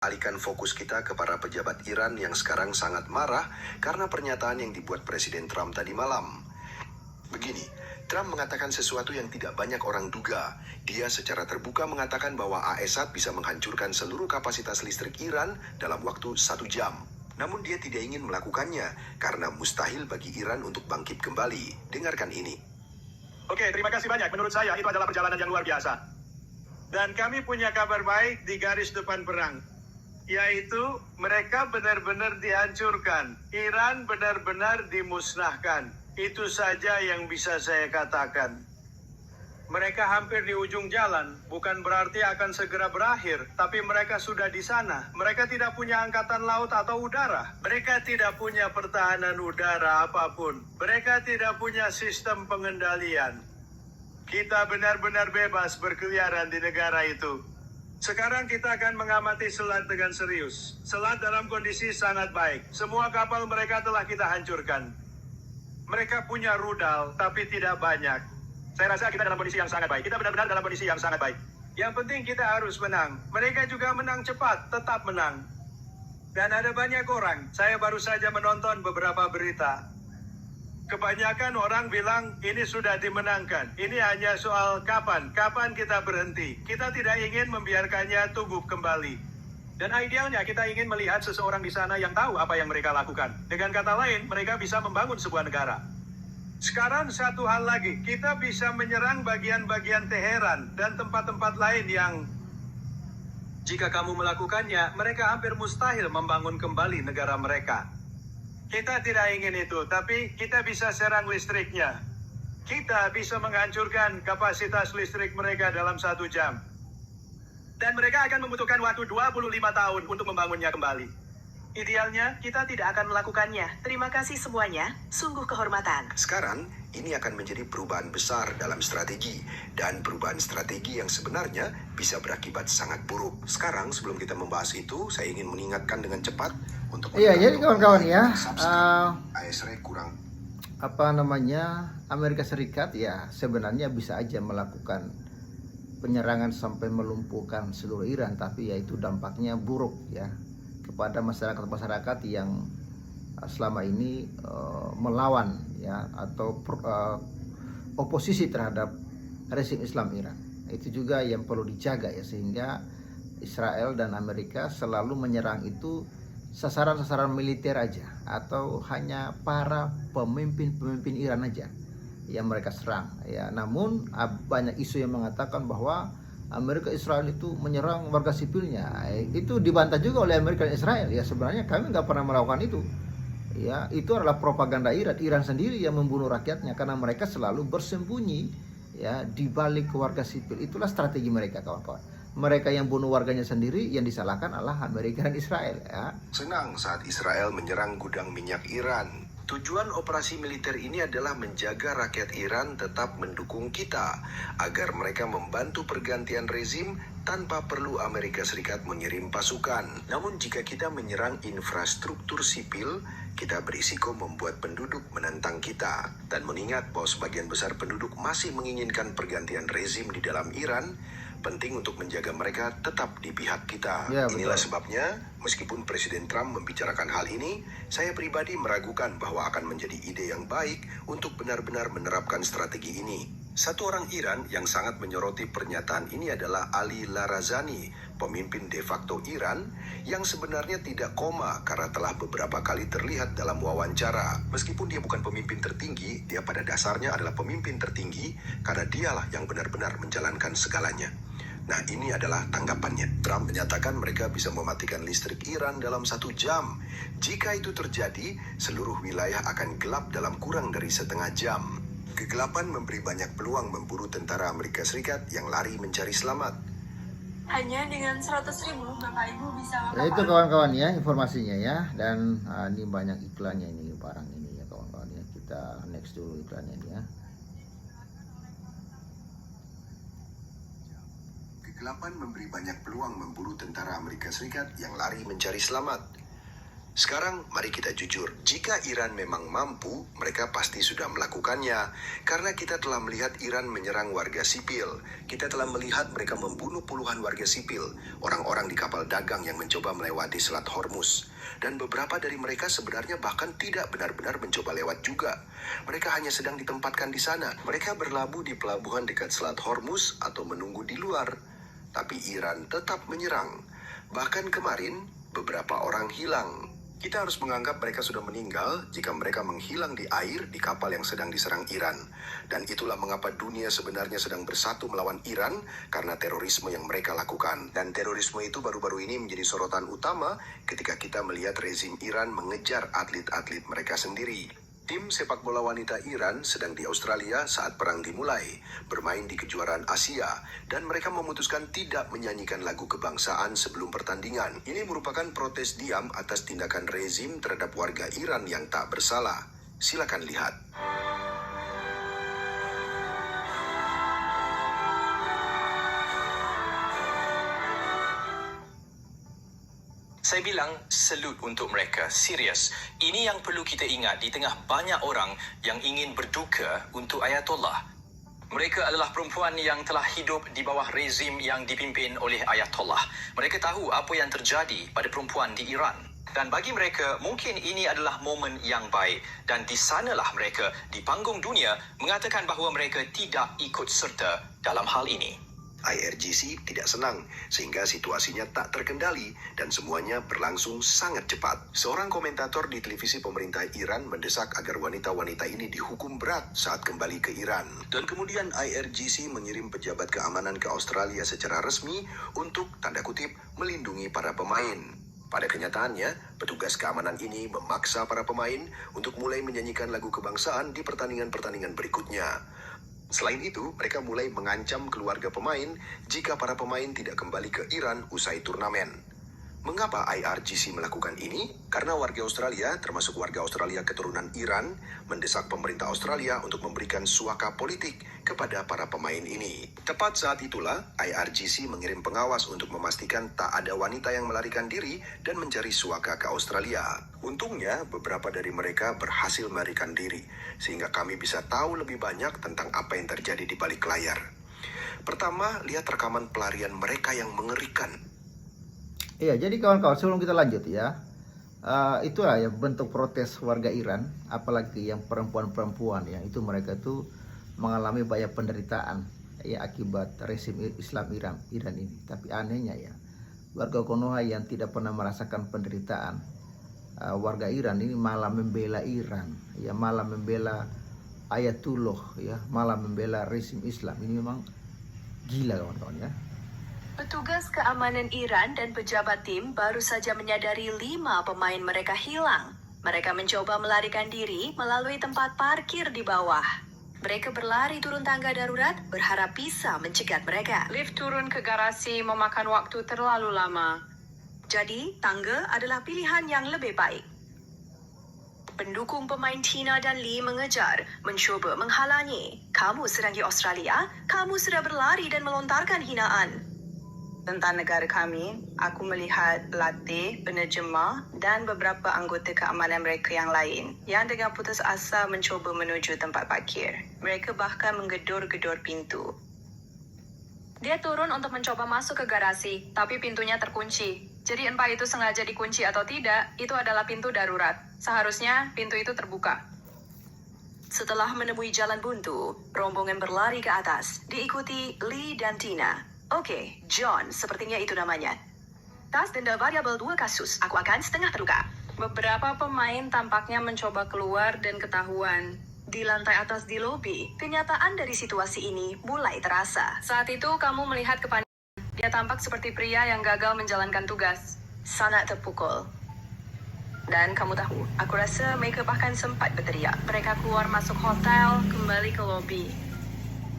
Alihkan fokus kita ke para pejabat Iran yang sekarang sangat marah karena pernyataan yang dibuat Presiden Trump tadi malam. Begini, Trump mengatakan sesuatu yang tidak banyak orang duga. Dia secara terbuka mengatakan bahwa AS bisa menghancurkan seluruh kapasitas listrik Iran dalam waktu 1 jam. Namun dia tidak ingin melakukannya karena mustahil bagi Iran untuk bangkit kembali. Dengarkan ini. Oke, terima kasih banyak. Menurut saya itu adalah perjalanan yang luar biasa. Dan kami punya kabar baik di garis depan perang. Yaitu mereka benar-benar dihancurkan. Iran benar-benar dimusnahkan. Itu saja yang bisa saya katakan. Mereka hampir di ujung jalan, bukan berarti akan segera berakhir, tapi mereka sudah di sana. Mereka tidak punya angkatan laut atau udara. Mereka tidak punya pertahanan udara apapun. Mereka tidak punya sistem pengendalian. Kita benar-benar bebas berkeliaran di negara itu. Sekarang kita akan mengamati Selat dengan serius. Selat dalam kondisi sangat baik. Semua kapal mereka telah kita hancurkan. Mereka punya rudal, tapi tidak banyak. Saya rasa kita dalam kondisi yang sangat baik. Kita benar-benar dalam kondisi yang sangat baik. Yang penting kita harus menang. Mereka juga menang cepat, tetap menang. Dan ada banyak orang. Saya baru saja menonton beberapa berita. Kebanyakan orang bilang ini sudah dimenangkan. Ini hanya soal kapan kita berhenti. Kita tidak ingin membiarkannya tumbuh kembali. Dan idealnya kita ingin melihat seseorang di sana yang tahu apa yang mereka lakukan. Dengan kata lain, mereka bisa membangun sebuah negara. Sekarang satu hal lagi, kita bisa menyerang bagian-bagian Teheran dan tempat-tempat lain yang jika kamu melakukannya, mereka hampir mustahil membangun kembali negara mereka. Kita tidak ingin itu, tapi kita bisa serang listriknya. Kita bisa menghancurkan kapasitas listrik mereka dalam 1 jam. Dan mereka akan membutuhkan waktu 25 tahun untuk membangunnya kembali. Idealnya, kita tidak akan melakukannya. Terima kasih semuanya. Sungguh kehormatan. Sekarang, ini akan menjadi perubahan besar dalam strategi. Dan perubahan strategi yang sebenarnya bisa berakibat sangat buruk. Sekarang, sebelum kita membahas itu, saya ingin mengingatkan dengan cepat untuk... Iya, jadi kawan-kawan ya, ASR kurang... Amerika Serikat ya sebenarnya bisa aja melakukan penyerangan sampai melumpuhkan seluruh Iran. Tapi ya itu dampaknya buruk ya kepada masyarakat-masyarakat yang selama ini melawan ya atau oposisi terhadap rezim Islam Iran. Itu juga yang perlu dijaga ya, sehingga Israel dan Amerika selalu menyerang itu sasaran-sasaran militer aja atau hanya para pemimpin-pemimpin Iran aja yang mereka serang ya. Namun banyak isu yang mengatakan bahwa Amerika Israel itu menyerang warga sipilnya. Itu dibantah juga oleh Amerika dan Israel. Ya sebenarnya kami nggak pernah melakukan itu. Ya itu adalah propaganda Iran. Iran sendiri yang membunuh rakyatnya karena mereka selalu bersembunyi ya di balik warga sipil. Itulah strategi mereka kawan-kawan. Mereka yang bunuh warganya sendiri, yang disalahkan adalah Amerika dan Israel ya. Senang saat Israel menyerang gudang minyak Iran. Tujuan operasi militer ini adalah menjaga rakyat Iran tetap mendukung kita agar mereka membantu pergantian rezim tanpa perlu Amerika Serikat mengirim pasukan. Namun jika kita menyerang infrastruktur sipil, kita berisiko membuat penduduk menentang kita. Dan mengingat bahwa sebagian besar penduduk masih menginginkan pergantian rezim di dalam Iran, penting untuk menjaga mereka tetap di pihak kita. Ya, inilah sebabnya, meskipun Presiden Trump membicarakan hal ini, saya pribadi meragukan bahwa akan menjadi ide yang baik untuk benar-benar menerapkan strategi ini. Satu orang Iran yang sangat menyoroti pernyataan ini adalah Ali Larazani, pemimpin de facto Iran, yang sebenarnya tidak koma karena telah beberapa kali terlihat dalam wawancara. Meskipun dia bukan pemimpin tertinggi, dia pada dasarnya adalah pemimpin tertinggi karena dialah yang benar-benar menjalankan segalanya. Nah, ini adalah tanggapannya. Trump menyatakan mereka bisa mematikan listrik Iran dalam 1 jam. Jika itu terjadi, seluruh wilayah akan gelap dalam kurang dari setengah jam. Kegelapan memberi banyak peluang memburu tentara Amerika Serikat yang lari mencari selamat. Hanya dengan 100.000 Bapak Ibu bisa Ya itu kawan-kawan ya informasinya ya. Dan ini banyak iklannya ini barang ini ya kawan-kawan ya. Kita next dulu iklannya ini ya. Kegelapan memberi banyak peluang memburu tentara Amerika Serikat yang lari mencari selamat. Sekarang mari kita jujur, jika Iran memang mampu, mereka pasti sudah melakukannya. Karena kita telah melihat Iran menyerang warga sipil. Kita telah melihat mereka membunuh puluhan warga sipil, orang-orang di kapal dagang yang mencoba melewati Selat Hormuz. Dan beberapa dari mereka sebenarnya bahkan tidak benar-benar mencoba lewat juga. Mereka hanya sedang ditempatkan di sana. Mereka berlabuh di pelabuhan dekat Selat Hormuz atau menunggu di luar. Tapi Iran tetap menyerang. Bahkan kemarin, beberapa orang hilang. Kita harus menganggap mereka sudah meninggal jika mereka menghilang di air di kapal yang sedang diserang Iran. Dan itulah mengapa dunia sebenarnya sedang bersatu melawan Iran karena terorisme yang mereka lakukan. Dan terorisme itu baru-baru ini menjadi sorotan utama ketika kita melihat rezim Iran mengejar atlet-atlet mereka sendiri. Tim sepak bola wanita Iran sedang di Australia saat perang dimulai, bermain di kejuaraan Asia, dan mereka memutuskan tidak menyanyikan lagu kebangsaan sebelum pertandingan. Ini merupakan protes diam atas tindakan rezim terhadap warga Iran yang tak bersalah. Silakan lihat. Saya bilang salute untuk mereka, serius. Ini yang perlu kita ingat di tengah banyak orang yang ingin berduka untuk Ayatollah. Mereka adalah perempuan yang telah hidup di bawah rezim yang dipimpin oleh Ayatollah. Mereka tahu apa yang terjadi pada perempuan di Iran. Dan bagi mereka, mungkin ini adalah momen yang baik. Dan di sanalah mereka di panggung dunia mengatakan bahawa mereka tidak ikut serta dalam hal ini. IRGC tidak senang sehingga situasinya tak terkendali dan semuanya berlangsung sangat cepat. Seorang komentator di televisi pemerintah Iran mendesak agar wanita-wanita ini dihukum berat saat kembali ke Iran. Dan kemudian IRGC mengirim pejabat keamanan ke Australia secara resmi untuk, tanda kutip, melindungi para pemain. Pada kenyataannya, petugas keamanan ini memaksa para pemain untuk mulai menyanyikan lagu kebangsaan di pertandingan-pertandingan berikutnya. Selain itu, mereka mulai mengancam keluarga pemain jika para pemain tidak kembali ke Iran usai turnamen. Mengapa IRGC melakukan ini? Karena warga Australia, termasuk warga Australia keturunan Iran, mendesak pemerintah Australia untuk memberikan suaka politik kepada para pemain ini. Tepat saat itulah, IRGC mengirim pengawas untuk memastikan tak ada wanita yang melarikan diri dan mencari suaka ke Australia. Untungnya, beberapa dari mereka berhasil melarikan diri, sehingga kami bisa tahu lebih banyak tentang apa yang terjadi di balik layar. Pertama, lihat rekaman pelarian mereka yang mengerikan. Iya, jadi kawan-kawan sebelum kita lanjut ya, itulah ya bentuk protes warga Iran, apalagi yang perempuan-perempuan ya, itu mereka tuh mengalami banyak penderitaan ya akibat rezim Islam Iran ini. Tapi anehnya ya, warga Konoha yang tidak pernah merasakan penderitaan, warga Iran ini malah membela Iran, ya malah membela Ayatullah, ya malah membela rezim Islam. Ini memang gila kawan-kawan ya. Petugas keamanan Iran dan pejabat tim baru saja menyadari 5 pemain mereka hilang. Mereka mencoba melarikan diri melalui tempat parkir di bawah. Mereka berlari turun tangga darurat, berharap bisa mencegat mereka. Lift turun ke garasi memakan waktu terlalu lama. Jadi, tangga adalah pilihan yang lebih baik. Pendukung pemain Tina dan Lee mengejar, mencuba menghalangi. Kamu sedang di Australia, kamu sudah berlari dan melontarkan hinaan. Tentang negara kami, aku melihat pelatih, penerjemah dan beberapa anggota keamanan mereka yang lain yang dengan putus asa mencuba menuju tempat parkir. Mereka bahkan menggedor-gedor pintu. Dia turun untuk mencoba masuk ke garasi, tapi pintunya terkunci. Jadi entah itu sengaja dikunci atau tidak, itu adalah pintu darurat. Seharusnya pintu itu terbuka. Setelah menemui jalan buntu, rombongan berlari ke atas, diikuti Lee dan Tina. Oke, John, sepertinya itu namanya. Tas denda variabel 2 kasus, aku akan setengah terluka. Beberapa pemain tampaknya mencoba keluar dan ketahuan. Di lantai atas di lobi, kenyataan dari situasi ini mulai terasa. Saat itu kamu melihat kepanikan. Dia tampak seperti pria yang gagal menjalankan tugas. Sangat terpukul. Dan kamu tahu, aku rasa mereka bahkan sempat berteriak. Mereka keluar masuk hotel, kembali ke lobi.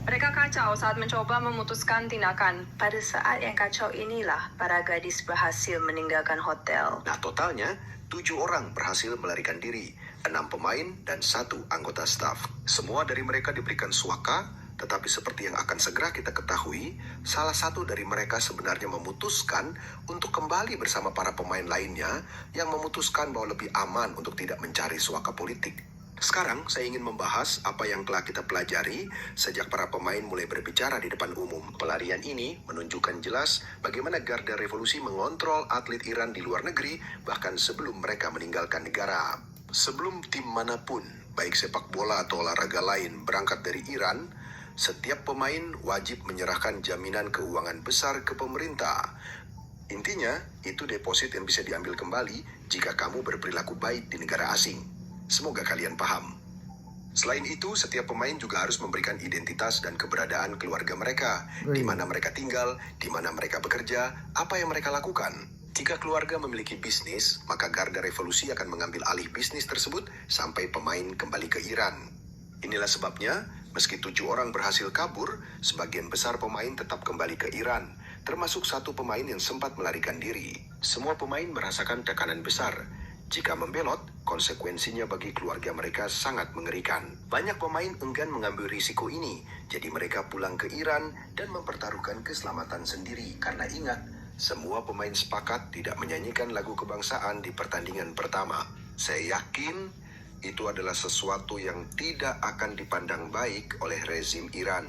Mereka kacau saat mencoba memutuskan tindakan. Pada saat yang kacau inilah, para gadis berhasil meninggalkan hotel. Nah, totalnya 7 orang berhasil melarikan diri, 6 pemain dan 1 anggota staf. Semua dari mereka diberikan suaka, Tetapi seperti yang akan segera kita ketahui, salah satu dari mereka sebenarnya memutuskan untuk kembali bersama para pemain lainnya yang memutuskan bahwa lebih aman untuk tidak mencari suaka politik. Sekarang saya ingin membahas apa yang telah kita pelajari sejak para pemain mulai berbicara di depan umum. Pelarian ini menunjukkan jelas bagaimana Garda Revolusi mengontrol atlet Iran di luar negeri bahkan sebelum mereka meninggalkan negara. Sebelum tim manapun, baik sepak bola atau olahraga lain berangkat dari Iran, setiap pemain wajib menyerahkan jaminan keuangan besar ke pemerintah. Intinya, itu deposit yang bisa diambil kembali jika kamu berperilaku baik di negara asing. Semoga kalian paham. Selain itu, setiap pemain juga harus memberikan identitas dan keberadaan keluarga mereka, di mana mereka tinggal, di mana mereka bekerja, apa yang mereka lakukan. Jika keluarga memiliki bisnis, maka Garda Revolusi akan mengambil alih bisnis tersebut sampai pemain kembali ke Iran. Inilah sebabnya, meski 7 orang berhasil kabur, sebagian besar pemain tetap kembali ke Iran, termasuk 1 pemain yang sempat melarikan diri. Semua pemain merasakan tekanan besar. Jika membelot, konsekuensinya bagi keluarga mereka sangat mengerikan. Banyak pemain enggan mengambil risiko ini, jadi mereka pulang ke Iran dan mempertaruhkan keselamatan sendiri. Karena ingat, semua pemain sepakat tidak menyanyikan lagu kebangsaan di pertandingan pertama. Saya yakin itu adalah sesuatu yang tidak akan dipandang baik oleh rezim Iran.